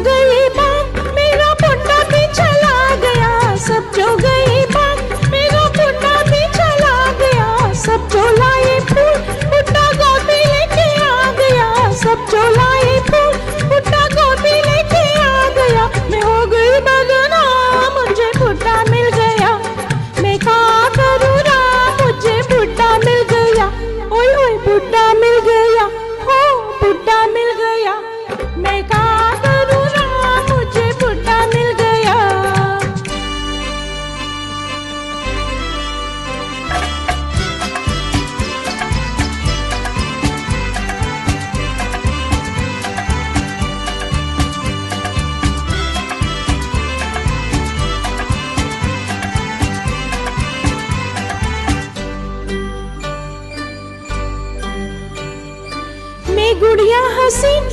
गई बात मेरा पुन्ना भी चला गया, सब जो गई बात मेरा पुन्ना भी चला गया, सब जो लाए फूल पुन्ना गोदी लेके आ गया, सब जो लाए फूल पुन्ना गोदी लेके आ गया। मैं हो गई बदनाम मुझे पुन्ना मिल गया, मैं क्या करूँ राम मुझे पुन्ना मिल गया, ओए ओए पुन्ना मिल गया, हो पुन्ना मिल गया, मैं क्या करूँ राम मुझे पुन्ना मिल गया। मैं गुड़िया हसीन